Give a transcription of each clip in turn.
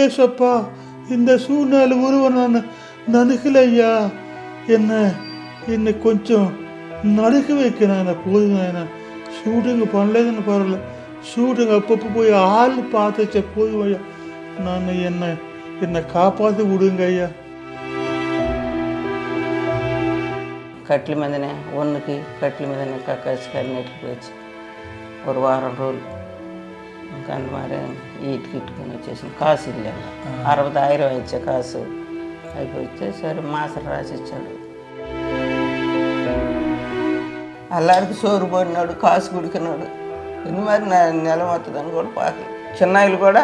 ஏசப்பா இந்த சூழ்நிலை ஒருவன் நான் நடுகலையா என்னை கொஞ்சம் நடுக்க வைக்கிறாங்க போதுங்க. என்ன ஷூட்டிங் பண்ணலேதுன்னு பரவாயில்ல, ஷூட்டிங் அப்பப்போ போய் ஆள் பார்த்துச்ச போதும் ஐயா. நான் என்னை காப்பாற்றி விடுங்க ஐயா. కట్ల మీదనే ఒన్నుకి కట్ల మీదనే కక్కేసి నెట్టుకు వచ్చి ఒక వారం రోజులు ఇంకా అందుమారే ఈటుకి ఇట్టుకొని వచ్చేసి కాసు ఇల్లాను 60,000 ఇచ్చే కాసు అయిపోతే సరే మాసలు రాసిచ్చాడు. అల్లారికి సోరు పడినాడు, కాసు కుడికినాడు. ఇది మరి నెల వస్తుందని కూడా పాకలు చిన్నాయిలు కూడా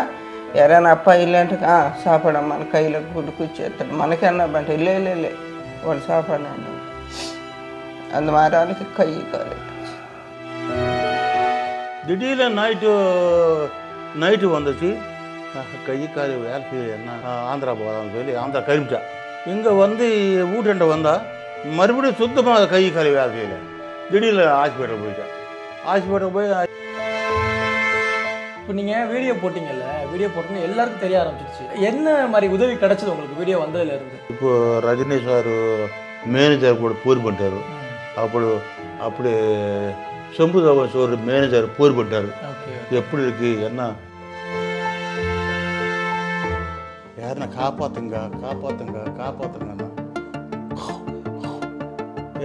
ఎవరైనా అప్ప ఇల్లు అంటే సాపడమ్మని కైలకు గుడ్డుకు ఇచ్చేస్తాడు. మనకన్నా అంటే ఇల్లే వాళ్ళు సాపడాను. அந்த மாதிரி கை கால் திடீர்னு நைட்டு வந்துச்சு. கை கால் வேலை செய்யலன்னா ஆந்திரா போகலான்னு சொல்லி ஆந்திரா கிளம்பிட்டா. இங்கே வந்து வீட்டாண்ட வந்தா மறுபடியும் சுத்தமாக கை கால் வேலை செய்யல. திடீர்னு ஹாஸ்பிட்டல் போயிட்டேன். ஹாஸ்பிட்டல் போய் இப்போ நீங்கள் வீடியோ போட்டிங்கல்ல, வீடியோ போட்டோன்னு எல்லாருக்கும் தெரிய ஆரம்பிச்சிருச்சு. என்ன மாதிரி உதவி கிடைச்சது உங்களுக்கு வீடியோ வந்ததுலேருந்து? இப்போ ரஜினி சார் மேனேஜர் கூட போர் பண்ணிட்டாரு. அப்படி சம்புதாஸ் ஒரு மேனேஜர் போர் பண்ணிட்டாரு. எப்படி இருக்கு என்ன யாருன்னா காப்பாத்துங்க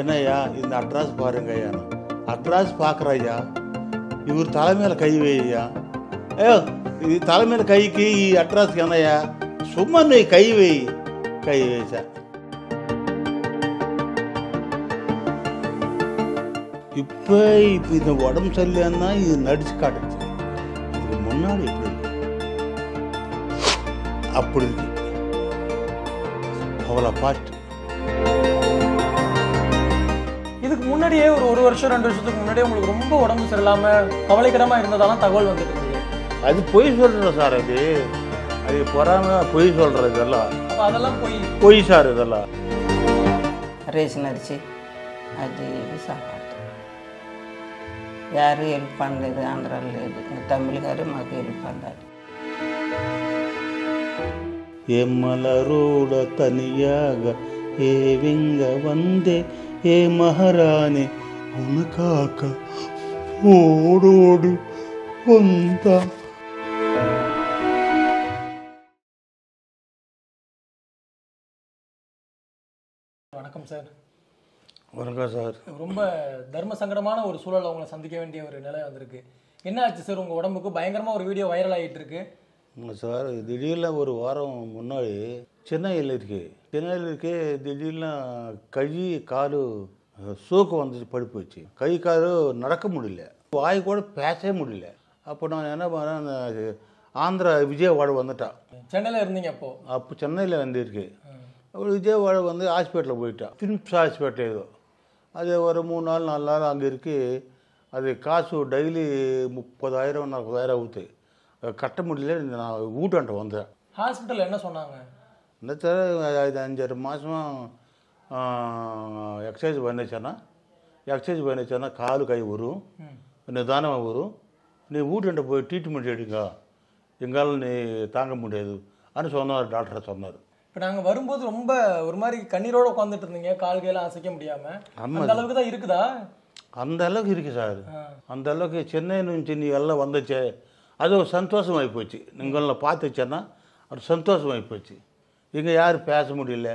என்னய்யா இந்த அட்ரஸ் பாருங்க ஐயா. அட்ரஸ் பார்க்குற ஐயா, இவர் தலைமையில் கை வையா. இது தலைமையில் கைக்கு அட்ரஸ்க்கு என்னய்யா சும்மா நீ கை வைச்சா. இப்போ இந்த உடம்பு சரியில்லைன்னா இது நடிச்சு காட்டுச்சு. இதுக்கு முன்னாடி எப்படி இருக்கு அப்படி இருக்கு. அவ்வளோ பாட்டு. இதுக்கு முன்னாடியே ஒரு வருஷம் 2 வருஷத்துக்கு முன்னாடியே உங்களுக்கு ரொம்ப உடம்பு சரியில்லாமல் கவலைக்கிடமாக இருந்ததாலாம் தகவல் வந்துட்டு இருந்தது. அது பொய் சொல்கிறேன் சார். அது பொறாமல் பொய் சொல்கிறது இதெல்லாம். அதெல்லாம் பொய் சார் இதெல்லாம். రేషన్ అరిచి అది సాపాడు. யாரும் ஹெல்ப் பண்ணలేదు, ஆந்திராவில் లేదు. తమిళగారు మాకు హెల్ప్ பண்ணாரு. எம்மலரோட தனியாக ஏவிங்க வந்தே ஏ மகாராணி உனக்காக ஓடோடு வந்தா. வணக்கம் சார். வணக்கம் சார். ரொம்ப தர்ம சங்கடமான ஒரு சூழலை உங்களை சந்திக்க வேண்டிய ஒரு நிலை வந்திருக்கு. என்ன ஆச்சு சார்? உங்கள் உடம்புக்கு பயங்கரமாக ஒரு வீடியோ வைரல் ஆகிட்டு இருக்கு சார். திடீர்னு ஒரு வாரம் முன்னாடி சென்னையில் இருக்கே திடீர்னு கை காலு சோக்கு வந்துச்சு, படுப்பு வச்சு கை காலு நடக்க முடியல, வாய் கூட பேசவே முடியல. அப்போ நான் என்ன பண்ணேன், ஆந்திரா விஜயவாடை வந்துட்டான். சென்னையில் இருந்தீங்க அப்போ சென்னையில் வந்துருக்கு. அப்புறம் விஜயவாடை வந்து ஹாஸ்பிட்டலில் போயிட்டான். ஃபிலிப்ஸ் ஹாஸ்பிட்டல் ஏதோ அது ஒரு 3 நாள் 4 நாள் அங்கே இருக்குது. அது காசு டெய்லி 30,000 40,000 ஊற்று கட்ட முடியல. நான் வீட்டாண்ட வந்தேன். ஹாஸ்பிட்டல் என்ன சொன்னாங்க? இந்த தர 5-6 மாதமாக எக்ஸசைஸ் பண்ணிச்சேன்னா காலு கை வரும், நிதானமாக வரும். நீ வீட்டாண்ட போய் ட்ரீட்மெண்ட் எடுங்க, எங்காலும் நீ தாங்க முடியாது அப்படின்னு சொன்னார். டாக்டரை சொன்னார். இப்போ நாங்கள் வரும்போது ரொம்ப ஒரு மாதிரி கண்ணீரோடு உட்காந்துட்டு இருந்தீங்க, கால் கையெல்லாம் அசைக்க முடியாமல். அந்த அளவுக்கு தான் இருக்குதா? அந்த அளவுக்கு இருக்குது சார். அந்த அளவுக்கு சென்னை నుంచి நீ எல்லாம் வந்துச்சே, அது ஒரு சந்தோஷமாகி போச்சு. நீங்கள பார்த்துச்சேன்னா அது சந்தோஷமாகி போச்சு. இங்கே யாரும் பேச முடியல.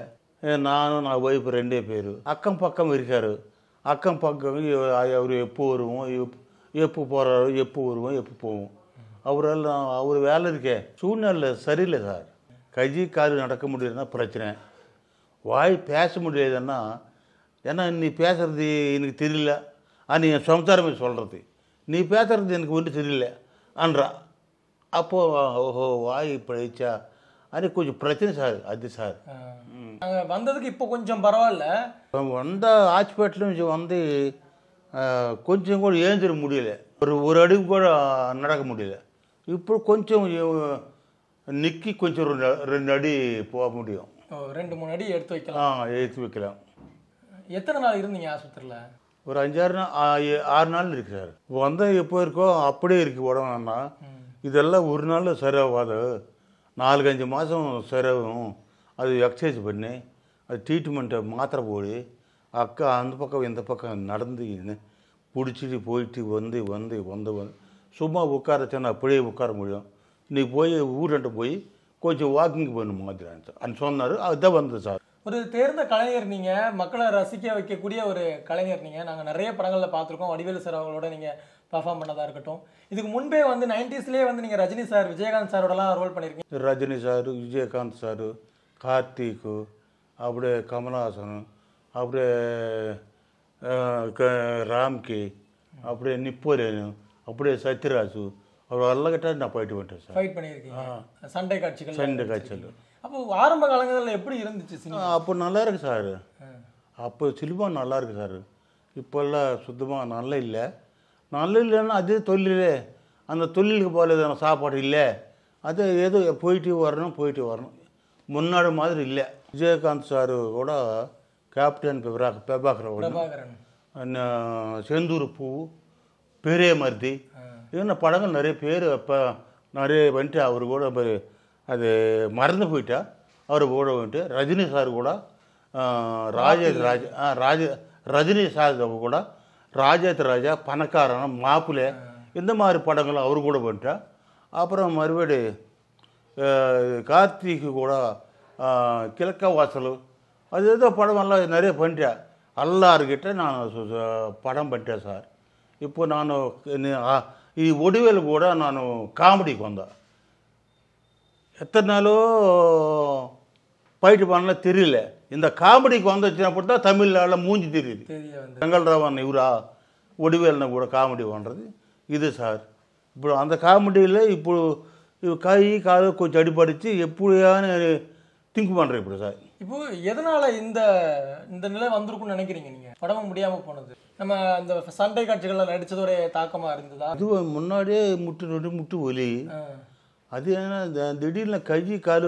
நானும் நான் ஒய்ஃபு 2 பேர் அக்கம் பக்கம் இருக்கார். அக்கம் பக்கம் அவர் எப்போ வருவோம், எப்போ போகிறாரோ, எப்போ வருவோம், எப்போ போவோம். அவர் வேலை இருக்கே சூழ்நிலை சரியில்லை சார். கை கால் நடக்க முடியலன்னா பிரச்சனை, வாய் பேச முடியாதுன்னா ஏன்னா நீ பேசுகிறது எனக்கு தெரியல, நீ என் சம்சாரமே சொல்கிறது, நீ பேசுகிறது எனக்கு ஒன்றும் தெரியல அன்றா. அப்போது ஓஹோ வாய் பழிச்சா அது கொஞ்சம் பிரச்சனை சார். அது சார் நாங்கள் வந்ததுக்கு இப்போ கொஞ்சம் பரவாயில்ல. வந்த ஹாஸ்பிட்டலும் வந்து கொஞ்சம் கூட ஏந்திர முடியல, ஒரு அடி கூட நடக்க முடியல. இப்போ கொஞ்சம் நிற்கி கொஞ்சம் 2 அடி போக முடியும். 2-3 அடி எடுத்து வைக்கலாம். எத்தனை நாள் இருந்தீங்க ஆஸ்பத்திரியில்? ஒரு 5-6 நாள் இருக்கு சார். வந்தால் எப்போ இருக்கோ அப்படியே இருக்குது உடம்புனா. இதெல்லாம் ஒரு நாள் சரியாகாது. 4-5 மாதம் சிரமம். அது எக்ஸசைஸ் பண்ணி அது ட்ரீட்மெண்ட்டை மாத்திரை போய் அக்கா அந்த பக்கம் இந்த பக்கம் நடந்து பிடிச்சிட்டு போயிட்டு வந்து சும்மா உட்காரச்சேன்னா அப்படியே உட்கார முடியும். இன்றைக்கி போய் ஊர்கிட்ட போய் கொஞ்சம் வாக்கிங் பண்ண மாதிரி அன்னு சொன்னார். அதுதான் வந்தது சார். ஒரு தேர்ந்த கலைஞர் நீங்கள், மக்களை ரசிக்க வைக்கக்கூடிய ஒரு கலைஞர் நீங்கள். நாங்கள் நிறைய படங்களில் பார்த்துருக்கோம். வடிவேலு சார் அவங்களோட நீங்கள் பர்ஃபார்ம் பண்ணதாக இருக்கட்டும். இதுக்கு முன்பே வந்து 90ஸ்லேயே வந்து நீங்கள் ரஜினி சார், விஜயகாந்த் சாரோடலாம் ரோல் பண்ணியிருக்கீங்க. ரஜினி சார், விஜயகாந்த் சார், கார்த்திக்கு, அப்படியே கமல்ஹாசன், அப்படியே ராம்கி, அப்படியே நிப்போலியன், அப்படியே சத்யராஜு, அவர் எல்லாக்கிட்ட நான் போயிட்டு வந்துட்டேன் சார். ஃபைட் பண்ணியிருக்கீங்க. சண்டை காட்சிகள். அப்போ ஆரம்ப காலங்களில் எப்படி இருந்துச்சு சினிமா? அப்போ நல்லா இருக்கு சார். அப்போ சினிமா நல்லா இருக்கு சார். இப்போல்லாம் சுத்தமாக நல்லா இல்லை. நல்லா இல்லைன்னா அதே தொழிலே, அந்த தொழிலுக்கு போல சாப்பாடு இல்லை. அது ஏதோ போயிட்டு வரணும். முன்னாடி மாதிரி இல்லை. விஜயகாந்த் சார் கூட கேப்டன் பிரபாகரன், செந்தூர் பூ, பெரிய மருதி, இன்னும் படங்கள் நிறைய பேர் அப்போ நிறைய வந்துட்டு அவர் கூட அது மறந்து போயிட்டா. அவர் கூட வந்துட்டு ரஜினி சார் கூட ரஜினி சார் கூட ராஜேந்திர ராஜா, பணக்காரன், மாப்பிள்ளை, இந்த மாதிரி படங்கள் அவர் கூட வந்துட்டா. அப்புறம் மறுபடி கார்த்திக்கு கூட கிழக்க வாசல், அது ஏதோ படமெல்லாம் நிறைய பண்ணிட்டேன். எல்லாருக்கிட்ட நான் படம் பண்ணிட்டேன் சார். இப்போ நான் ஒடிவேல் கூட நான் காமெடிக்கு வந்தேன். எத்தனை நாளோ போயிட்டு பண்ணல தெரியல. இந்த காமெடிக்கு வந்துச்சுன்னா போட்டு தான் தமிழ்நாட்டில் மூஞ்சி தெரியுது. வெங்கல்ராவன் இவரா ஒடிவேல்னா கூட காமெடி பண்ணுறது இது சார். இப்போ அந்த காமெடியில் இப்போ கை காது கொஞ்சம் அடிபடிச்சு எப்படியானு திங்க் பண்ணுறேன் இப்படி சார். இப்போ எதனால இந்த இந்த நிலை வந்திருக்குன்னு நினைக்கிறீங்க நீங்கள்? படமும் முடியாமல் போனது நம்ம அந்த சண்டை காட்சிகளில் நடித்ததோட தாக்கமாக இருந்ததா? அது முன்னாடியே முட்டு வலி. அது ஏன்னா திடீர்னு கை கால்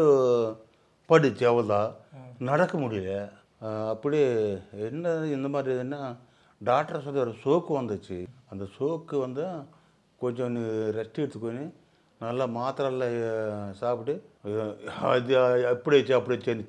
படிச்சு அவ்வளோதான், நடக்க முடியல. அப்படியே என்ன இந்த மாதிரி என்ன டாக்டர் சொல்லி ஒரு சோக்கு வந்துச்சு. அந்த சோக்கு வந்து கொஞ்சம் ரெஸ்ட் எடுத்துக்கொண்டு நல்லா மாத்திரைலாம் சாப்பிட்டு அது அப்படியே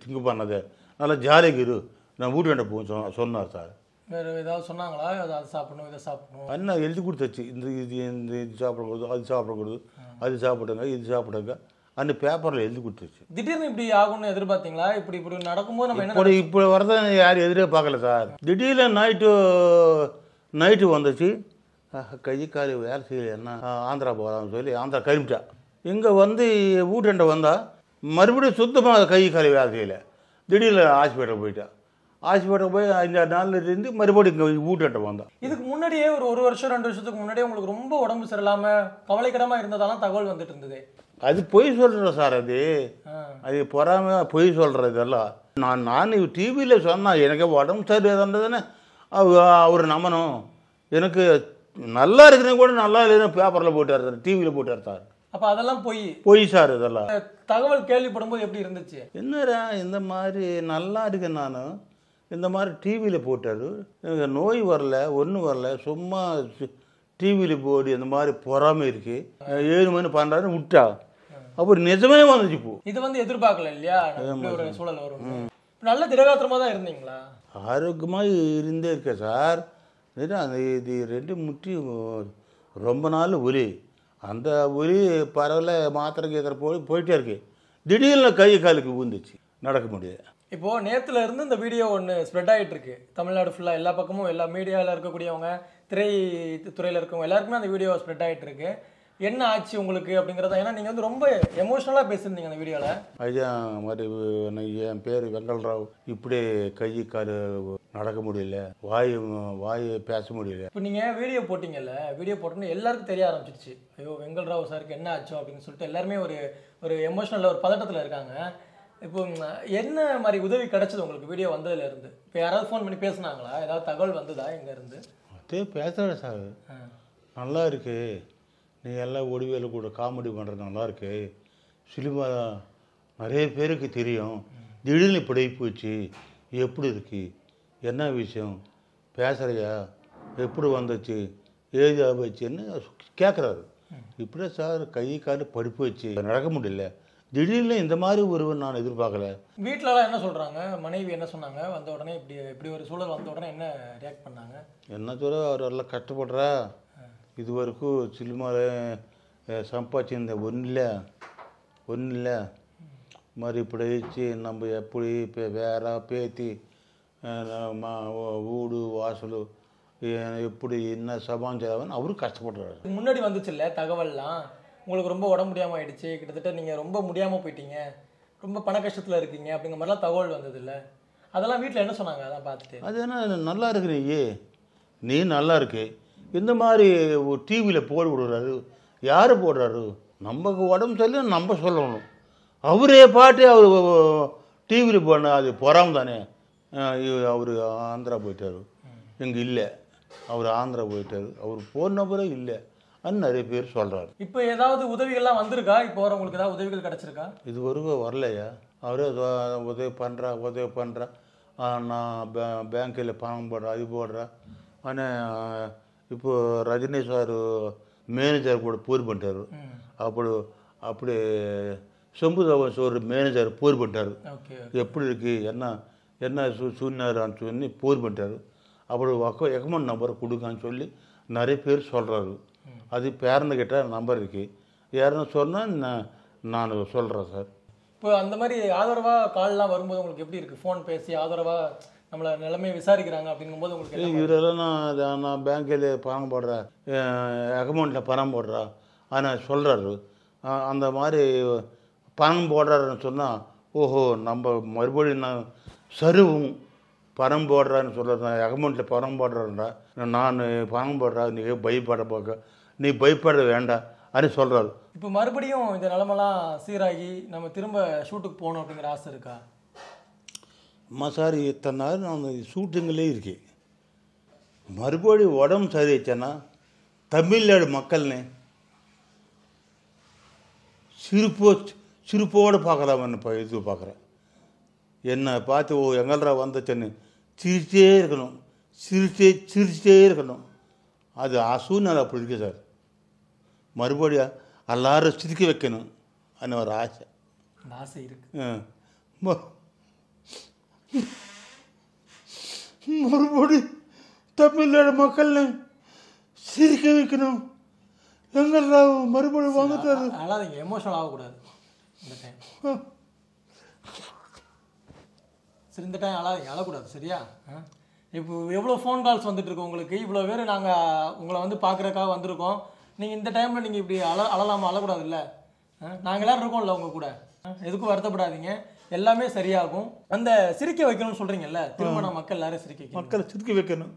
திங்க் பண்ணதை நல்லா ஜாலியாக இரு, நான் வீட்டுக்கிட்ட போக சொன்னார் சார். வேறு ஏதாவது சொன்னாங்களா? அது சாப்பிடணும், இதை சாப்பிடணும் என்ன எழுதி கொடுத்துச்சு. இது சாப்பிடக்கூடாது, அது சாப்பிடக்கூடாது, அது சாப்பிடுங்க, இது சாப்பிடுங்க அந்த பேப்பரில் எழுதி கொடுத்துச்சு. திடீர்னு இப்படி ஆகும்னு எதிர்பார்த்தீங்களா? இப்படி நடக்கும்போது நம்ம என்ன இப்போ வரதான் யாரும் எதிரே பார்க்கல சார். திடீர்னு நைட்டு வந்துச்சு. கை காலி வேலை செய்யல, என்ன ஆந்திரா போகலான்னு சொல்லி ஆந்திரா கிளம்பிட்டா. இங்கே வந்து வீட்டுண்ட வந்தால் மறுபடியும் சுத்தமாக கை காலி வேலை செய்யலை. திடீர்னு ஹாஸ்பிட்டல் போயிட்டா. ஹாஸ்பிட்டல் போய் 5-6 நாள் இருந்து மறுபடியும் இங்கே வீட்டுண்ட வந்தா. இதுக்கு முன்னாடியே ஒரு வருஷம் 2 வருஷத்துக்கு முன்னாடியே உங்களுக்கு ரொம்ப உடம்பு சரியில்லாமல் கவலைக்கிடமாக இருந்ததாலாம் தகவல் வந்துட்டு இருந்தது. அது பொய் சொல்கிறேன் சார். அது பொறாமல் பொய் சொல்கிறது இதெல்லாம். நான் டிவியில் சொன்னால் எனக்கு உடம்பு சரியாதுன்றதுன்னு அவர் நம்பணும். எனக்கு நல்லா இருக்குன்னு கூட நல்லா இல்லைன்னு பேப்பரில் போட்டார் சார், டிவியில் போட்டார் சார். அப்போ அதெல்லாம் பொய் சார் இதெல்லாம். தகவல் கேள்விப்படும் போது எப்படி இருந்துச்சு? என்னடா இந்த மாதிரி நல்லா இருக்கேன் நான், இந்த மாதிரி டிவியில் போட்டார், எனக்கு நோய் வரல, ஒன்றும் வரல, சும்மா டிவியில் போடி இந்த மாதிரி பொறாமல் இருக்கு, 7 மணி 12 விட்டா. அப்புறம் நிஜமே வந்துச்சு. இப்போ இது வந்து எதிர்பார்க்கல இல்லையா? ஒரு சூழல் வரும். நல்ல திடகாத்திரமாக தான் இருந்தீங்களா? ஆரோக்கியமாக இருந்தே இருக்கேன் சார். இது 2 முட்டி ரொம்ப நாள் ஒலி. அந்த ஒலி பரவாயில்ல, மாத்திரை கேட்குற போயிட்டே இருக்கு. திடீர்னு கை காலுக்கு விழுந்துச்சு, நடக்க முடியாது. இப்போது நேற்றுல இருந்து இந்த வீடியோ ஒன்று ஸ்ப்ரெட் ஆகிட்டு இருக்கு தமிழ்நாடு ஃபுல்லாக. எல்லா பக்கமும் எல்லா மீடியாவில் இருக்கக்கூடியவங்க, திரைத்துறையில் இருக்கவங்க எல்லாருக்குமே அந்த வீடியோ ஸ்ப்ரெட் ஆகிட்டு இருக்கு. என்ன ஆச்சு உங்களுக்கு அப்படிங்கிறத? ஏன்னா நீங்கள் வந்து ரொம்ப எமோஷ்னலாக பேசியிருந்தீங்க அந்த வீடியோவில். ஐயா மாதிரி என் பேர் வெங்கல்ராவ், இப்படி கை கால் நடக்க முடியல, வாய் பேச முடியல. இப்போ நீங்கள் வீடியோ போட்டிங்கல்ல, வீடியோ போட்டோன்னு எல்லாருக்கும் தெரிய ஆரம்பிச்சிருச்சு, ஐயோ வெங்கல்ராவ் சாருக்கு என்ன ஆச்சோ அப்படின்னு சொல்லிட்டு எல்லாருமே ஒரு எமோஷ்னலில் ஒரு பதட்டத்தில் இருக்காங்க. இப்போ என்ன மாதிரி உதவி கிடைச்சது உங்களுக்கு வீடியோ வந்ததுலேருந்து? இப்போ யாராவது ஃபோன் பண்ணி பேசுனாங்களா? ஏதாவது தகவல் வந்ததா இங்கேருந்து? அதே பேசுகிறேன் சார், நல்லா இருக்கு, நீ எல்லாம் ஒடிவேலு கூட காமெடி பண்ணுறது நல்லா இருக்கு, சினிமா நிறைய பேருக்கு தெரியும், திடீர்னு இப்படி போச்சு, எப்படி இருக்கு, என்ன விஷயம் பேசுகிறியா, எப்படி வந்துச்சு, ஏது ஆகிடுச்சுன்னு கேட்குறாரு. இப்படியே சார் கை கால் படிப்பு வச்சு நடக்க முடியல, திடீர்னு இந்த மாதிரி ஒருவர் நான் எதிர்பார்க்கல. வீட்டிலலாம் என்ன சொல்கிறாங்க, மனைவி என்ன சொன்னாங்க, வந்த உடனே இப்படி இப்படி ஒரு சூழல் வந்த உடனே என்ன ரியாக்ட் பண்ணாங்க? என்ன சொல்ல, அவர் எல்லாம் கஷ்டப்படுறா, இது வரைக்கும் சினிமாவில் சம்பாதிச்சிருந்த ஒன்றும் இல்லை மாதிரி இப்படி வச்சு நம்ம எப்படி இப்போ வேற பேத்தி வீடு வாசல் எப்படி என்ன சமாச்சாரம் அவரும் கஷ்டப்படுறாரு. முன்னாடி வந்துச்சு இல்லை தகவல்லாம், உங்களுக்கு ரொம்ப உடம்பு முடியாமல் ஆயிடுச்சு, கிட்டத்தட்ட நீங்கள் ரொம்ப முடியாமல் போயிட்டீங்க, ரொம்ப பண கஷ்டத்தில் இருக்கீங்க அப்படிங்கிற மாதிரிலாம் தகவல் வந்தது இல்லை? அதெல்லாம் வீட்டில் என்ன சொன்னாங்க அதெல்லாம் பார்த்துட்டு? அது என்ன நல்லா இருக்கு, நீ நல்லா இருக்கு, இந்த மாதிரி டிவியில் போட விடுறாரு, யார் போடுறாரு? நமக்கு உடம்பு சொல்லி நம்ம சொல்லணும். அவரே பாட்டு அவர் டிவியில் போன அது பொறாம தானே. அவர் ஆந்திரா போயிட்டார், இங்கே இல்லை, அவர் ஆந்திரா போயிட்டார், அவர் போன பிறகு இல்லை அப்படின்னு நிறைய பேர் சொல்கிறாரு. இப்போ ஏதாவது உதவிகள்லாம் வந்திருக்கா? இப்போ வரவங்களுக்கு ஏதாவது உதவிகள் கிடச்சிருக்கா? இது வரைக்கும் வரலையா? அவரே உதவி பண்ணுறா, நான் பேங்க்கில் பணம் போடுறேன், அது போடுறேன். ஆனால் இப்போது ரஜினி சார் மேனேஜர் கூட போர் பண்ணிட்டார். அப்படி சொம்புதவன் ஒரு மேனேஜர் போர் பண்ணிட்டார். எப்படி இருக்குது என்ன சூழ்நிலைன்னு சொல்லி போர் பண்ணிட்டார். அப்படி எக்கமன் நம்பர் கொடுக்கான்னு சொல்லி நிறைய பேர் சொல்கிறாரு. அது பேரனுக்கிட்ட நம்பர் இருக்குது, யாருன்னு சொன்னால் நான் சொல்கிறேன் சார். இப்போ அந்த மாதிரி ஆதரவாக கால்லாம் வரும்போது உங்களுக்கு எப்படி இருக்குது? ஃபோன் பேசி ஆதரவாக நம்மளை நிலைமையை விசாரிக்கிறாங்க அப்படிங்கும்போது உங்களுக்கு இவரெல்லாம் நான் பேங்க்கில் பணம் போடுறேன், அக்கௌண்ட்டில் பணம் போடுறா ஆனால் சொல்கிறாரு. அந்த மாதிரி பணம் போடுறாருன்னு சொன்னால் ஓஹோ நம்ம மறுபடியும் நான் சருவும் பணம் போடுறான்னு சொல்கிறேன், அக்கௌண்ட்டில் பணம் போடுறேன்டா, நான் பணம் போடுறா, நீ பயப்பட வேண்டாம் அப்படின்னு சொல்கிறாரு. இப்போ மறுபடியும் இந்த நிலமெல்லாம் சீராகி நம்ம திரும்ப ஷூட்டுக்கு போகணும் அப்படிங்கிற ஆசை இருக்கா? அம்மா சார், இத்தனை நாள் நான் ஷூட்டிங்கிலே இருக்கேன், மறுபடியும் உடம்பு சரியாச்சேன்னா தமிழ்நாடு மக்கள்னு சிரிப்போடு பார்க்கலாம்னு இப்போ எதிர்பார்க்குறேன். என்னை பார்த்து எங்கள்ரா வந்துச்சுன்னு சிரிச்சே இருக்கணும், சிரிச்சே இருக்கணும். அது சூழ்நிலை அப்படி இருக்குது சார். மறுபடியும் எல்லாரும் சிரிக்க வைக்கணும் அப்படின்னு ஒரு ஆசை இருக்கு. மறுபடியும் தமிழ்நாடு மக்கள்னு சிரிக்க வைக்கணும். எங்கள்ரா மறுபடியும் வந்துட்டாரு. அழாதீங்க, எமோஷனல் ஆகக்கூடாது இந்த டைம். சரி, இந்த டைம் அழக்கூடாது, சரியா? இப்போ எவ்வளோ ஃபோன் கால்ஸ் வந்துட்டு இருக்கு உங்களுக்கு, இவ்வளோ பேர் நாங்கள் உங்களை வந்து பார்க்குறக்காக வந்திருக்கோம். நீங்கள் இந்த டைமில் நீங்கள் இப்படி அழலாமா? அழக்கூடாது இல்லை? நாங்கள் எல்லோரும் இருக்கோம்ல உங்கள் கூட, எதுக்கும் வருத்தப்படாதீங்க, எல்லாமே சரியாகும். அந்த சிரிக்க வைக்கணும்னு சொல்கிறீங்கல்ல, திரும்ப நான் மக்கள் எல்லாரும் மக்களை சிரிக்க வைக்கணும்.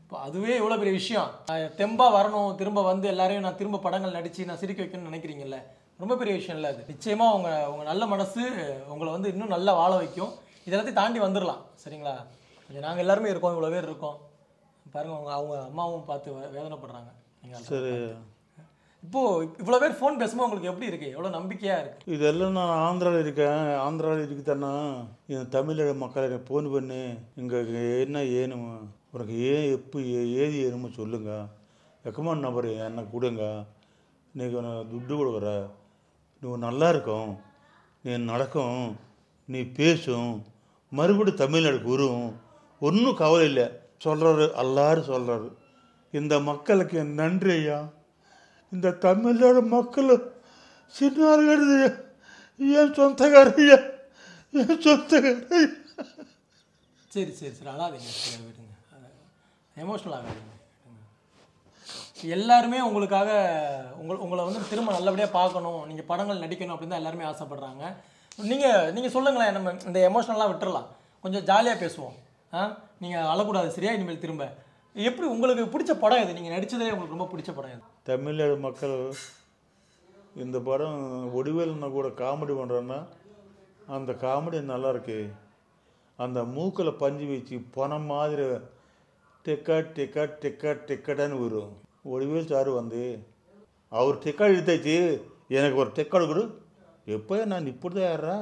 இப்போ அதுவே எவ்வளோ பெரிய விஷயம். தெம்பா வரணும், திரும்ப வந்து எல்லாரையும் நான் திரும்ப படங்கள் நடித்து நான் சிரிக்க வைக்கணும்னு நினைக்கிறீங்கல்ல, ரொம்ப பெரிய விஷயம் இல்லை அது. நிச்சயமாக உங்கள் நல்ல மனசு உங்களை வந்து இன்னும் நல்லா வாழ வைக்கும். இதெல்லாத்தையும் தாண்டி வந்துடலாம், சரிங்களா? கொஞ்சம் நாங்கள் எல்லாருமே இருக்கோம், இவ்வளோ பேர் இருக்கோம் பாருங்கள். அவங்க அம்மாவும் பார்த்து வேதனைப்படுறாங்க. சரி, இப்போது இவ்வளோ பேர் ஃபோன் பேசும்போது உங்களுக்கு எப்படி இருக்குது? எவ்வளோ நம்பிக்கையாக இருக்குது? இதெல்லாம் நான் ஆந்திராவில் இருக்கேன், ஆந்திராவில் இருக்குதானா என் தமிழக மக்களை எனக்கு ஃபோன் பண்ணி இங்கே என்ன ஏனுமா உனக்கு எப்போ ஏது ஏனுமோ சொல்லுங்க, ரெக்கமெண்ட் நம்பர் என்ன கொடுங்க, இன்றைக்கி நான் துட்டு கொடுக்குற, நீ நல்லா இருக்கும், நீ நடக்கும், நீ பேசும், மறுபடியும் தமிழ்நாடுக்கு வரும், ஒன்றும் கவலை இல்லை சொல்கிறாரு. எல்லாரும் சொல்கிறாரு. இந்த மக்களுக்கு நன்றி ஐயா. இந்த தமிழ்நாடு மக்கள் சின்னார்கள் என் சொந்தக்காரையா, என் சொந்தக்கார. சரி சரி சரி, அழாதீங்க, விடுங்க, எமோஷ்னல் ஆகாதீங்க. எல்லாருமே உங்களுக்காக உங்களை வந்து திரும்ப நல்லபடியாக பார்க்கணும், நீங்கள் படங்கள் நடிக்கணும் அப்படின்னு தான் எல்லாருமே ஆசைப்படுறாங்க. நீங்கள் சொல்லுங்களேன், நம்ம இந்த எமோஷனலாக விட்டுறலாம், கொஞ்சம் ஜாலியாக பேசுவோம். நீங்கள் அழக்கூடாது, சரியா? இனிமேல் திரும்ப எப்படி உங்களுக்கு பிடிச்ச படம் எது? நீங்கள் நடித்ததே உங்களுக்கு ரொம்ப பிடிச்ச படம் எது? தமிழ்நாடு மக்கள் இந்த படம் ஒடிவேல்னா கூட காமெடி பண்ணுறோன்னா அந்த காமெடி நல்லா இருக்கு. அந்த மூக்கில் பஞ்சு வச்சு பணம் மாதிரி டிக்கெட்டுன்னு வரும். ஒடிவேல் சார் வந்து அவர் டிக்கெட் எடுத்தாச்சு, எனக்கு ஒரு டிக்கெட் கொடு. எப்போ நான் இப்படி தான் ஏறா,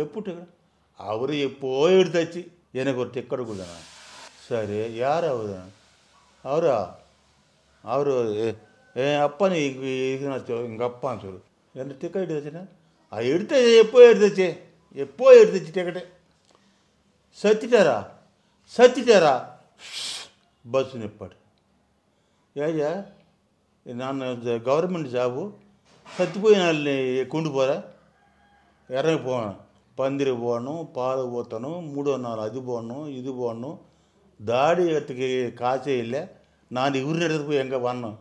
எப்போ டிக்கெட் அவர் எப்போ எடுத்தாச்சு, எனக்கு ஒரு டிக்கெட் கொடுங்க. சரி, யார் அவரா? அவர் என் அப்பா, நீ எங்கள் அப்பான்னு சொல்லு. என்ன டிக்கெட் எடுத்தாச்சுன்னா அது எடுத்து எப்போ எடுத்துச்சு டிக்கெட்டு. சத்திட்டாரா பஸ் நிற்பாடு. ஏயா நான் இந்த கவர்மெண்ட் ஜாபு சத்து போய் நான் கொண்டு போகிறேன், இறங்கி போவேன், பந்திரி போடணும், பால் ஊற்றணும், 3 நாள் அது போடணும், இது போடணும், தாடி எடுத்துக்கு காசே இல்லை, நான் இவரு இடத்துக்கு போய் எங்கே வரணும்,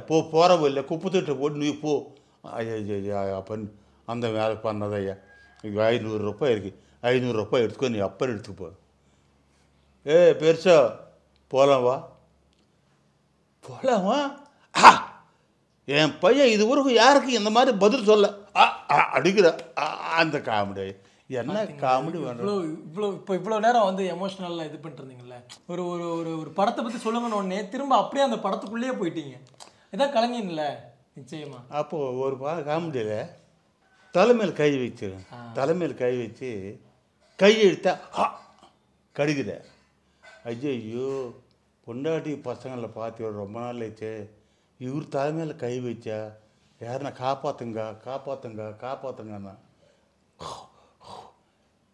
போகிறவ இல்லை, குப்பை போட்டு நீ போ. அப்போ அந்த வேலை பண்ணதையா 500 ரூபாய் இருக்குது, 500 ரூபாய் எடுத்துக்கோ, நீ அப்போ எடுத்துக்கு போ. பெருசா போகலாமா என் பையன் இது வரைக்கும் யாருக்கு இந்த மாதிரி பதில் சொல்ல அடிக்கிற அந்த காமெடி. என்ன காமெடி வேணும்? இவ்வளோ நேரம் வந்து எமோஷனலாக இது பண்ணிட்டு இருந்தீங்கல்ல, ஒரு ஒரு ஒரு ஒரு படத்தை பற்றி சொல்லுங்கன்னு உடனே திரும்ப அப்படியே அந்த படத்துக்குள்ளேயே போயிட்டீங்க. இதான் கலைஞன்ல நிச்சயமா. அப்போது ஒரு காமெடியில் தலைமையில் கை வச்சு கை எடுத்தா கடுகிற. ஐயோ பொண்டாட்டி பசங்களை பார்த்து ரொம்ப நாள் ஆச்சு, இவர் தலைமையில் கை வச்சா யாருன்னா காப்பாற்றுங்கண்ணா.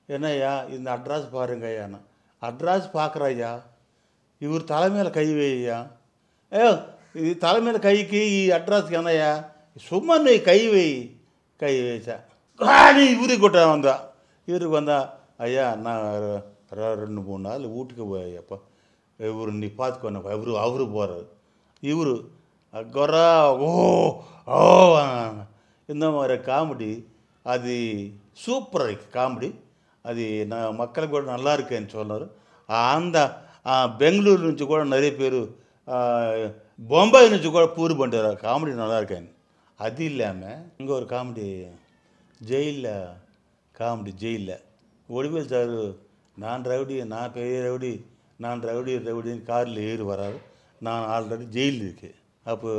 என்னய்யா இந்த அட்ரஸ் பாருங்க ஐயாண்ணா. அட்ரஸ் பார்க்குறாய்யா, இவர் தலைமையில் கை வையா. இது தலைமையில் கைக்கு அட்ரஸ்க்கு என்னய்யா, சும்மா நீ கை வச்சா நீ இவருக்கு வந்தா ஐயா நான் 2-3 நாள் வீட்டுக்கு போயப்பா, இவரு நீ பார்த்துக்கோண்ணா. அவரு போகிறாரு, இவரு கொரா இந்த மாதிரி காமெடி அது சூப்பராக இருக்குது காமெடி. அது நான் மக்களுக்கு கூட நல்லா இருக்கேன்னு சொன்னார். அந்த பெங்களூர் నుంచి கூட நிறைய பேர், பொம்பாய் నుంచి கூட பூரி பண்ணுறாரு, காமெடி நல்லா இருக்கேன். அது இல்லாமல் இங்கே ஒரு காமெடி ஜெயிலில் ஒளிவேல் சார் நான் பெரிய ரவுடின்னு காரில் ஏறி வராரு. நான் ஆல்ரெடி ஜெயிலில் இருக்கேன். அப்போ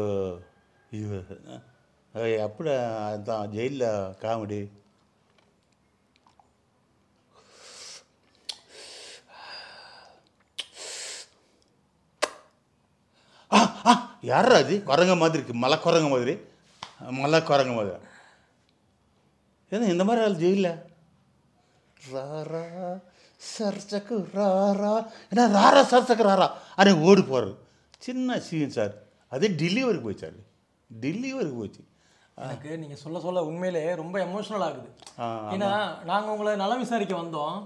அப்படி அதுதான் ஜெயிலில் காமெடி. யாரா அது குரங்க மாதிரி இருக்குது, மலை குரங்க மாதிரி ஏன்னா இந்த மாதிரி ஆள் ஜெயிலில் ராரா சர்ச்சக்கு ராரா ஏன்னா ராரா சர்ச்சக்கு ராரா அன்றைக்கி ஓடி போகிறாரு. சின்ன சீன் சார், அது டெல்லி வரைக்கும் போச்சு. எனக்கு நீங்கள் சொல்ல உண்மையிலே ரொம்ப எமோஷனல் ஆகுது. ஏன்னா நாங்கள் உங்களை நலம் விசாரிக்க வந்தோம்,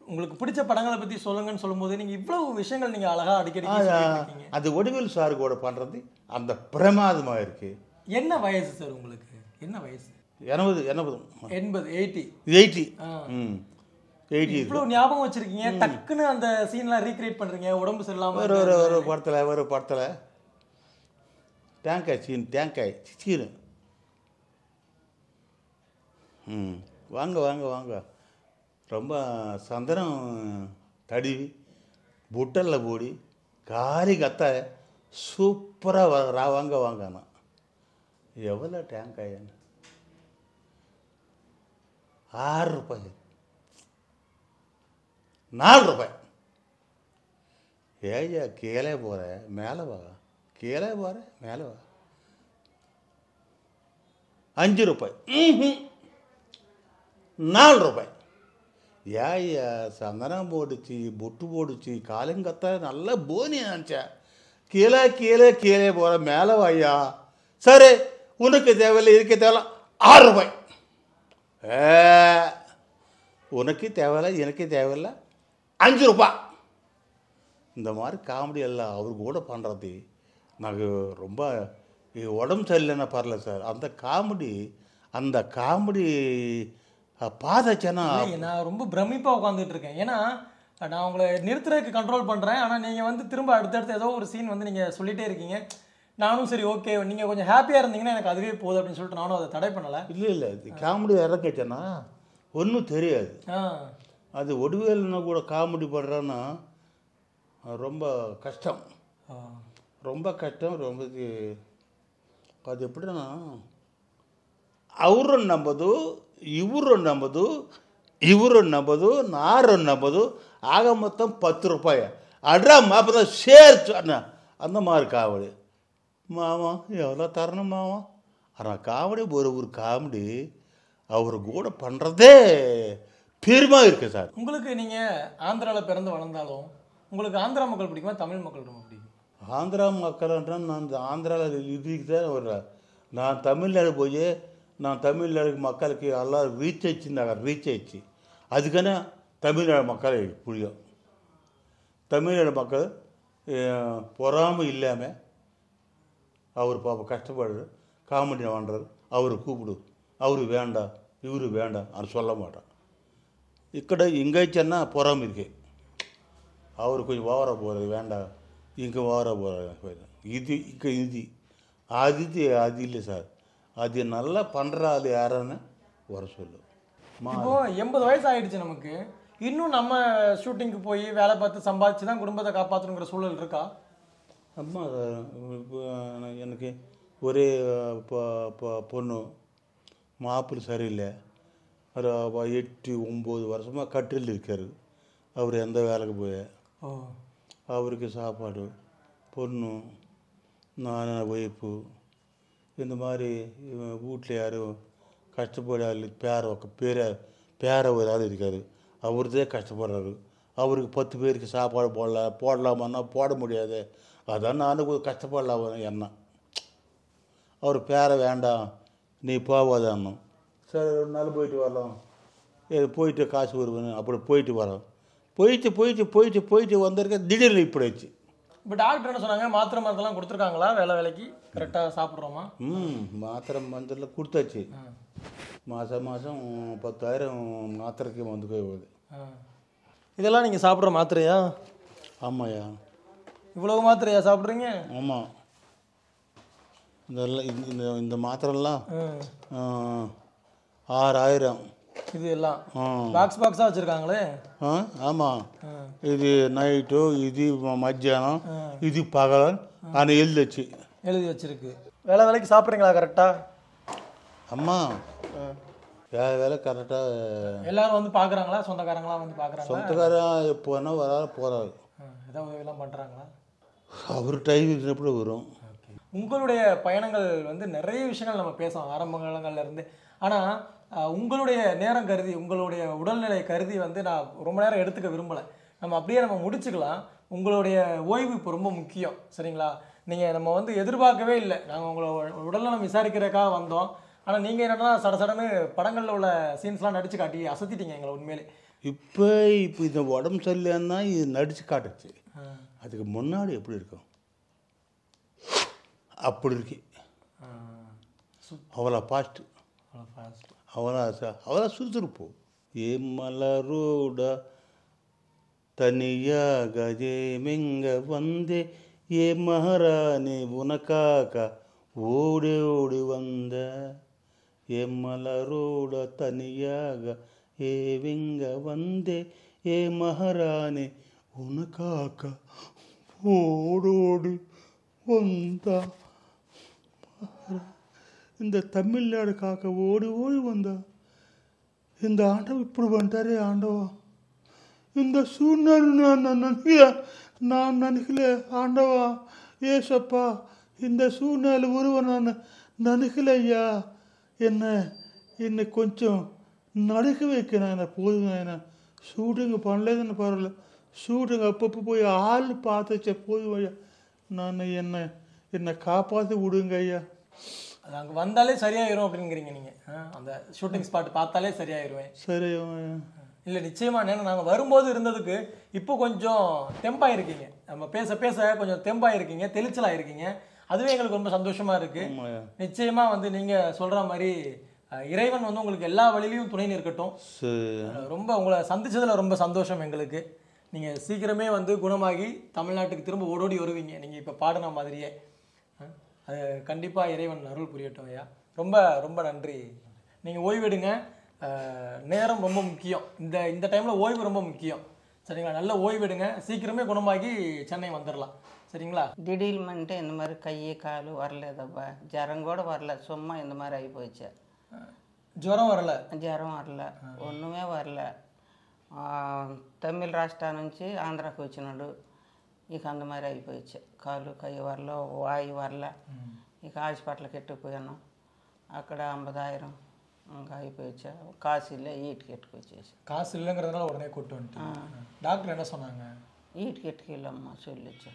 உங்களுக்கு பிடிச்ச படங்களை பற்றி சொல்லுங்கன்னு சொல்லும்போது நீங்கள் இவ்வளோ விஷயங்கள் நீங்கள் அழகாக அடிக்கடி அது வடிவேல் சார் கூட பண்ணுறது அந்த பிரமாதமாக இருக்குது. என்ன வயசு சார் உங்களுக்கு? என்ன வயசு? 80. இவ்வளோ ஞாபகம் வச்சிருக்கீங்க, டக்குன்னு அந்த சீன்லாம் ரீக்ரியேட் பண்ணுறீங்க. உடம்பு சரியில்லாமல் ஒரு படத்தில் தேங்காய் சீனு வாங்க ரொம்ப சந்தனம் தடவி புட்டலில் போடி காரி கத்த சூப்பராக வாங்கண்ணா. எவ்வளோ தேங்காய்ன்னு? 6 ரூபாய், 4 ரூபாய். ஏய்யா கீழே போகிற மேலே வா, 5 ரூபாய், 4 ரூபாய். ஏய்யா சந்தனம் போடுச்சு, பொட்டு போடுச்சு, காலங்கத்த நல்லா போனி நினச்சா, கீழே போகிற மேலே வாய்யா. சரி உனக்கு தேவையில்லை, இருக்க தேவையில்ல, 6 ரூபாய். உனக்கு தேவையில்லை, எனக்கு தேவையில்லை, 5 ரூபாய். இந்த மாதிரி காமெடி எல்லாம் அவரு கூட பண்ணுறது నాకు ரொம்ப உடம்பு சரியில்லைன்னா பரல சார். அந்த காமெடி பார்த்தாச்சேன்னா நான் ரொம்ப பிரமிப்பாக உட்காந்துட்டு இருக்கேன். ஏன்னா நான் உங்களை நிறுத்துறதுக்கு கண்ட்ரோல் பண்ணுறேன், ஆனால் நீங்கள் வந்து திரும்ப அடுத்தடுத்து ஏதோ ஒரு சீன் வந்து நீங்கள் சொல்லிகிட்டே இருக்கீங்க. நானும் சரி ஓகே நீங்கள் கொஞ்சம் ஹாப்பியாக இருந்தீங்கன்னா எனக்கு அதுவே போதும் அப்படின்னு சொல்லிட்டு நானும் அதை தடை பண்ணலை. இல்லை காமெடி இறக்கச்சேன்னா ஒன்றும் தெரியாது. அது ஒடுவேல்னா கூட காமெடி பண்ணுறான்னா ரொம்ப கஷ்டம். ಅದು ಎಪ್ಪಡಿನ ಅವರು ನಂಬೋದು ಇವರು ನಂಬೋದು ನಾರು ನಂಬೋದು ಆಗ ಮೊತ್ತம் 10 ரூபாய் அட்ரா மாப்பத சேர்த்து அந்த மாதிரி காமெடி மாமா எவ்வளோ தரணும் மாமா. ஆனால் காமெடி ஒரு காமெடி அவர் கூட பண்ணுறதே பெருமை இருக்குது சார். உங்களுக்கு நீங்கள் ஆந்திராவில் பிறந்து வளர்ந்தாலும் உங்களுக்கு ஆந்திரா மக்கள் பிடிக்குமா தமிழ் மக்கள் ரொம்ப பிடிக்கும்? ஆந்திரா மக்கள்ன்றா நான் இந்த ஆந்திராவில் இதுக்கு தான் வர்றேன். நான் தமிழ்நாடு போய் நான் தமிழ்நாடு மக்களுக்கு எல்லாம் ரீச் ஆயிடுச்சுன்னாங்க, ரீச் ஆயிடுச்சு. அதுக்கான தமிழ்நாடு மக்கள் புரியும். தமிழ்நாடு மக்கள் பொறாமை இல்லாமல் அவர் பாப்பா கஷ்டப்படுறாரு, காமெடி பண்ணுறாரு, அவரு கூப்பிடு, அவரு வேண்டாம் இவரு வேண்டாம் அது சொல்ல மாட்டான். ఇక్కడ இங்கே சொன்னால் பொறாமை இருக்கு, அவர் கொஞ்சம் ஓவராக போகிறது வேண்டாம், இங்கே ஓவராக போகிறாங்க. இது இங்கே அது இல்லை சார். அது நல்லா பண்ணுற ஆள் யாருன்னு வர சொல்லு. இப்போ 80 வயசு ஆயிடுச்சு நமக்கு, இன்னும் நம்ம ஷூட்டிங்க்கு போய் வேலை பார்த்து சம்பாதிச்சு தான் குடும்பத்தை காப்பாற்றணுங்கிற சூழல் இருக்கா? அம்மா இப்போ எனக்கு ஒரே பொண்ணு, மாப்பிள்ளை சரியில்லை. ஒரு 8-9 வருஷமாக கட்டில் இருக்கார். அவர் எந்த வேலைக்கு போய் அவருக்கு சாப்பாடு, பொண்ணு, நான் ஒய்ஃபு, இந்த மாதிரி வீட்டில் யாரும் கஷ்டப்படாது. பேர ஒரு ஆள் இருக்கார், அவர்தே கஷ்டப்படுறாரு. அவருக்கு 10 பேருக்கு சாப்பாடு போடலாமான்னா போட முடியாது. அதான் நானும் கஷ்டப்படலாம் என்ன. அவர் பேர வேண்டாம் நீ போவாதான்னு. சரி 2 நாள் போயிட்டு வரலாம், போயிட்டு காசு வருவேன்னு அப்படி போயிட்டு வரோம். போயிட்டு வந்திருக்க திடீர்னு இப்படி ஆச்சு. இப்போ டாக்டர் என்ன சொன்னாங்க, மாத்திரை மருந்தெல்லாம் கொடுத்துருக்காங்களா? வேலைக்கு கரெக்டாக சாப்பிட்றோமா? மாத்திரை மருந்தெல்லாம் கொடுத்தாச்சு. மாதம் 10,000 மாத்திரைக்கு வந்து போகுது. இதெல்லாம் நீங்கள் சாப்பிட்ற மாத்திரையா? ஆமாய்யா. இவ்வளவு மாத்திரையா சாப்பிட்றீங்க? ஆமாம். இந்த மாத்திரைலாம் 6,000. இது எல்லாம் பாக்ஸாக வச்சுருக்காங்களே? ஆமாம். இது நைட்டு, இது மத்தியானம், இது பகல் ஆனால் எழுதி வச்சிருக்கு. வேலைக்கு சாப்பிட்றீங்களா கரெக்டாக? அம்மா வேலை கரெக்டாக. எல்லாரும் வந்து பார்க்குறாங்களா? சொந்தக்காரங்களாம் வந்து பார்க்குறாங்க? சொந்தக்காரன் எப்போனா போகிறாரு. ஏதாவது உதவியெல்லாம் பண்ணுறாங்களா? அவர் டைம் எப்படி வரும். உங்களுடைய பயணங்கள் வந்து நிறைய விஷயங்கள் நம்ம பேசலாம் ஆரம்ப காலங்கள்லேருந்து. ஆனால் உங்களுடைய நேரம் கருதி, உங்களுடைய உடல்நிலை கருதி வந்து நான் ரொம்ப நேரம் எடுத்துக்க விரும்பலை. நம்ம அப்படியே நம்ம முடிச்சுக்கலாம். உங்களுடைய ஓய்வு இப்போ ரொம்ப முக்கியம், சரிங்களா? நீங்கள் நம்ம வந்து எதிர்பார்க்கவே இல்லை, நாங்கள் உங்களை உடல்நலம் விசாரிக்கிறதுக்காக வந்தோம். ஆனால் நீங்கள் என்னென்னா சடன்னு படங்களில் உள்ள சீன்ஸ்லாம் நடித்து காட்டி அசத்திட்டீங்க எங்களை உண்மையிலே. இப்போ இந்த உடம்பு சரியில்லைன்னா இது நடித்து காட்டுச்சு. அதுக்கு முன்னாடி எப்படி இருக்கும் அப்படி இருக்கு. அவ்வளோ ஃபாஸ்ட்டு, அவ்வளோ சுறுசுறுப்பு. ஏ மலரோட தனியாக ஏமெங்க வந்தே, ஏ மகாராணி உனக்காக ஓடி வந்த, ஏ மலரோட தனியாக ஏவெங்க வந்தே, ஏ மகாராணி உனக்காக ஓடோடி வந்தா. இந்த தமிழ்நாடுக்காக ஓடி வந்தா. இந்த ஆண்டவன் இப்படி பண்ணிட்டாரே ஆண்டவா. இந்த சூழ்நிலை நான் நினைக்கல ஆண்டவா. ஏசப்பா இந்த சூழ்நிலை ஒருவன் நான் நினைக்கல ஐயா. என்னை கொஞ்சம் நடுக்க வைக்கிறேன். என்ன போதுங்க, என்ன ஷூட்டிங்கு பண்ணலேதுன்னு பரவாயில்ல. ஷூட்டிங் அப்பப்போ போய் ஆள் பார்த்துச்ச போதும் ஐயா. நான் என்னை காப்பாற்றி விடுங்க ஐயா. அது அங்கே வந்தாலே சரியாயிரும் அப்படிங்கிறீங்க நீங்கள்? அந்த ஷூட்டிங் ஸ்பாட் பார்த்தாலே சரியாயிருவேன். சரி இல்லை நிச்சயமாக. ஏன்னா நாங்கள் வரும்போது இருந்ததுக்கு இப்போ கொஞ்சம் தெம்பாக இருக்கீங்க. நம்ம பேச கொஞ்சம் தெம்பாக இருக்கீங்க, தெளிச்சலாக இருக்கீங்க. அதுவே எங்களுக்கு ரொம்ப சந்தோஷமாக இருக்குது. நிச்சயமாக வந்து நீங்கள் சொல்கிற மாதிரி இறைவன் வந்து உங்களுக்கு எல்லா வழியிலையும் துணை நிற்கட்டும். ரொம்ப உங்களை சந்திச்சதில் ரொம்ப சந்தோஷம் எங்களுக்கு. நீங்கள் சீக்கிரமே வந்து குணமாகி தமிழ்நாட்டுக்கு திரும்ப ஓடோடி வருவீங்க, நீங்கள் இப்போ பாடின மாதிரியே. அது கண்டிப்பாக இறைவன் அருள் புரியட்டும் ஐயா. ரொம்ப ரொம்ப நன்றி. நீங்கள் ஓய்வெடுங்க. நேரம் ரொம்ப முக்கியம். இந்த டைமில் ஓய்வு ரொம்ப முக்கியம், சரிங்களா? நல்ல ஓய்வெடுங்க. சீக்கிரமே குணமாகி சென்னை வந்துடலாம், சரிங்களா? திடீர்னுட்டு இந்த மாதிரி கை கால் வரலதப்பா. ஜரம் கூட வரல, சும்மா இந்த மாதிரி ஆகி போச்சு. ஜுரம் வரல? ஜரம் வரல, ஒன்றுமே வரல. తమిళ రాష్ట్రాల నుంచి ఆంధ్రాకి వచ్చినాడు. ఇక అంత మరి అయిపోయచ్చు. కాళ్ళు కై వరల వాయి వరల. ఇక హాస్పిటల్కి ఎట్టుకుపోయాను. అక్కడ 50,000 அங்கே అయిపోయా காசு இல்லை ஈட்டுக்கு எட்டுకొచ్చేసి காசு இல்லைங்கிறதுனால உடனே கூட்டு வந்துட்டேன். டாக்டர் என்ன சொன்னாங்க? ஈட்டுக்கு எட்டுக்கெళ్ళమ్మా சொல்லிச்சா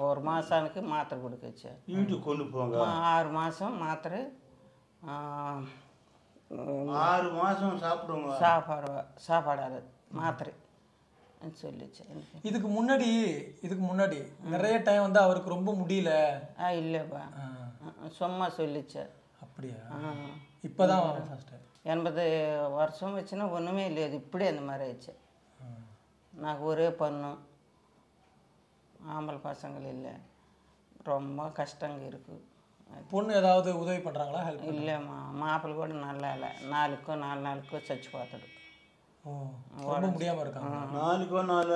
ஒரு மாசாనికి மாத்திரை கொடுக்கச்சா வீட்டுக்கு கொண்டு போங்க 6 மாதம் மாத்திரை 6 மாதம் சாப்பிடுங்க சாப்பாடாது மாத்திரை சொல்லிச்சு. இதுக்கு முன்னாடி நிறைய டைம் வந்து அவருக்கு ரொம்ப முடியல. இல்லைப்பா சும்மா சொல்லிச்சா. அப்படியா? இப்போதான் 80 வருஷம் வச்சுன்னா ஒன்றுமே இல்லையாது. இப்படி அந்த மாதிரி ஆயிடுச்சு. నాకు ஒரே பொண்ணு ஆம்பளை பசங்கள் இல்லை. ரொம்ப கஷ்டங்க இருக்குது. பொண்ணு ஏதாவது உதவி பண்ணுறாங்களா? ஹெல்ப் இல்லைம்மா மாப்பிள்ளை கூட நல்லா இல்லை. 4 நாளுக்கோ చచ్చిపోతాడు. ரொம்ப முடியாமல் இருக்காங்க. 4 நாள்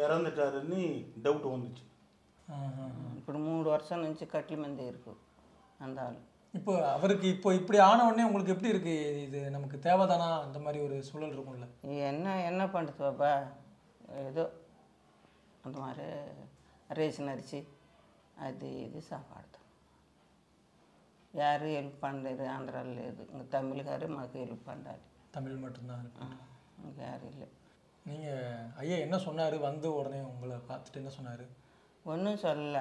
இறந்துட்டாருன்னு டவுட் வந்துச்சு. ఇప్పుడు 3 வருஷம் నుంచి கட்டில் மந்தி இருக்குது அந்த ஆள். இப்போ அவருக்கு இப்படி ஆன உடனே உங்களுக்கு எப்படி இருக்கு? இது நமக்கு தேவைதானா? அந்த மாதிரி ஒரு சூழல் இருக்கும்ல. என்ன பண்ணுறது பாப்பா, ஏதோ அந்த மாதிரி ரேஷன் அரிசி அது இது சாப்பாடு. யாரும் ஹெல்ப் பண்ணలేదు. ఆంధ్రాలో లేదు. ఇంక తమిళ గారు మాకు హెల్ప్ பண்ணாలి. தமிழ் மட்டும்தான். இங்கே யாரும் இல்லை. நீங்கள் ஐயா என்ன சொன்னார்? வந்து உடனே உங்களை பார்த்துட்டு என்ன சொன்னார்? ஒன்றும் சொல்லல.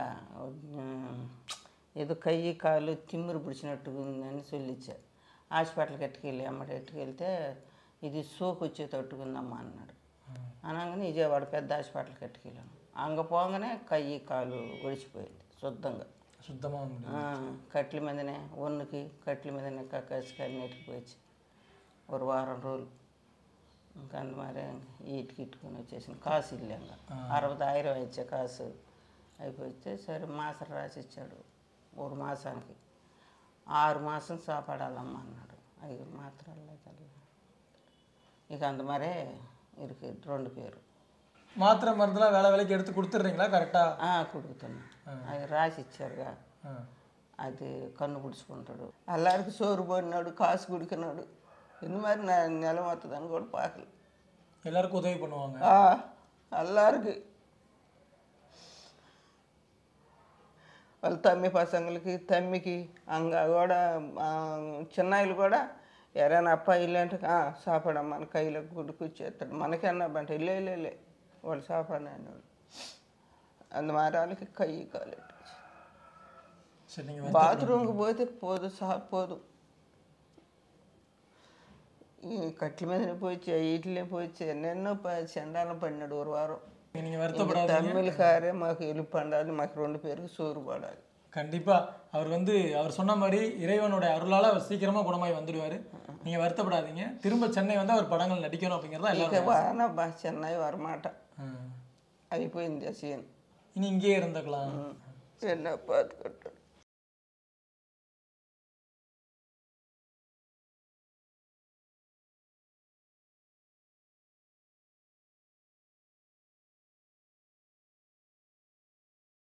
ఏదో కయ్యి కాలు తిమ్మిరి పిడిచినట్టు ఉందని சொல்லிச்சு. హాస్పిటల్కి ఎట్టుకెళ్ళి అమ్మడి ఎట్టుకెళ్తే ఇది సోకు వచ్చేటట్టుకుందమ్మా అన్నాడు. అనగానే విజయవాడ పెద్ద హాస్పిటల్కి ఎట్టుకెళ్ళాను. అంగ పోగానే కయ్యి కాలు ఒడిచిపోయింది சுத்தமாக கட்டில் மீதனே ஒன்றுக்கு கட்டில் மீதனே கக்காசி நெட்டுக்கு போயிடுச்சு. ஒரு வாரம் రోజులు ఇంకా அந்த மாதிரி ఈటుకి ఇట్టుకొని వచ్చేసింది. కాసు ఇల్లేంగ 60,000 ఇచ్చే కాసు అయిపోతే సరే మాసం రాసి ఇచ్చాడు. ஒரு மாதம் 6 மாதம் சாப்பாடாலம்மா అన్నాడు. 5 மாத்திரை ఇక அந்த மாதிரி இருக்குது 2 பேர். மாத்திரை மருந்துலாம் வேலைக்கு எடுத்து கொடுத்துட்றீங்களா? கரெக்டாக கொடுக்குతాను. అది రాసి ఇచ్చారుగా. అది కన్ను పుడుచుకుంటాడు. எல்லாருக்கு சோறு போడినాడు, காசு குடிக்கனாడు. இந்த மாதிரி நிலம் வத்துதான்னு கூட பார்க்கல. எல்லாருக்கும் உதவி பண்ணுவாங்க. எல்லாருக்கு వాళ్ళ తమ్మి పసంగులకి తమ్మికి అంగా కూడా చిన్నాయిలు కూడా ఎవరైనా అప్ప ఇల్లంటే సాపాడు మన కైలో గుడ్డుకు ఇచ్చేస్తాడు. మనకన్నా అంటే ఇల్లే వాళ్ళు సాపాడు అనేవాళ్ళు. అందు மாதிரி వాళ్ళకి కై కాలు బాత్రూమ్కి పోతే పోదు. ఈ కట్ల మీద పోయిచ్చు, వీటిలో పోయిచ్చు, ఎన్నెన్నో చండాలం పడినాడు. ஒரு వారం. தமிழ்காரே మాకు ஹெல்ப் பண்ணாது. మాకు 2 பேருக்கு சோறு போடாது. கண்டிப்பாக அவர் சொன்ன மாதிரி இறைவனோட அருளால் அவர் சீக்கிரமாக குணமாகி வந்துடுவார். நீங்கள் வருத்தப்படாதீங்க. திரும்ப சென்னை வந்து அவர் படங்கள் நடிக்கணும் அப்படிங்கிறதா எல்லாரும். வானப்பா சென்னை வரமாட்டேன். అయిపోయింది సీన్. இனி இங்கேயே இருந்துக்கலாம். என்ன பார்த்துக்கிட்டேன்.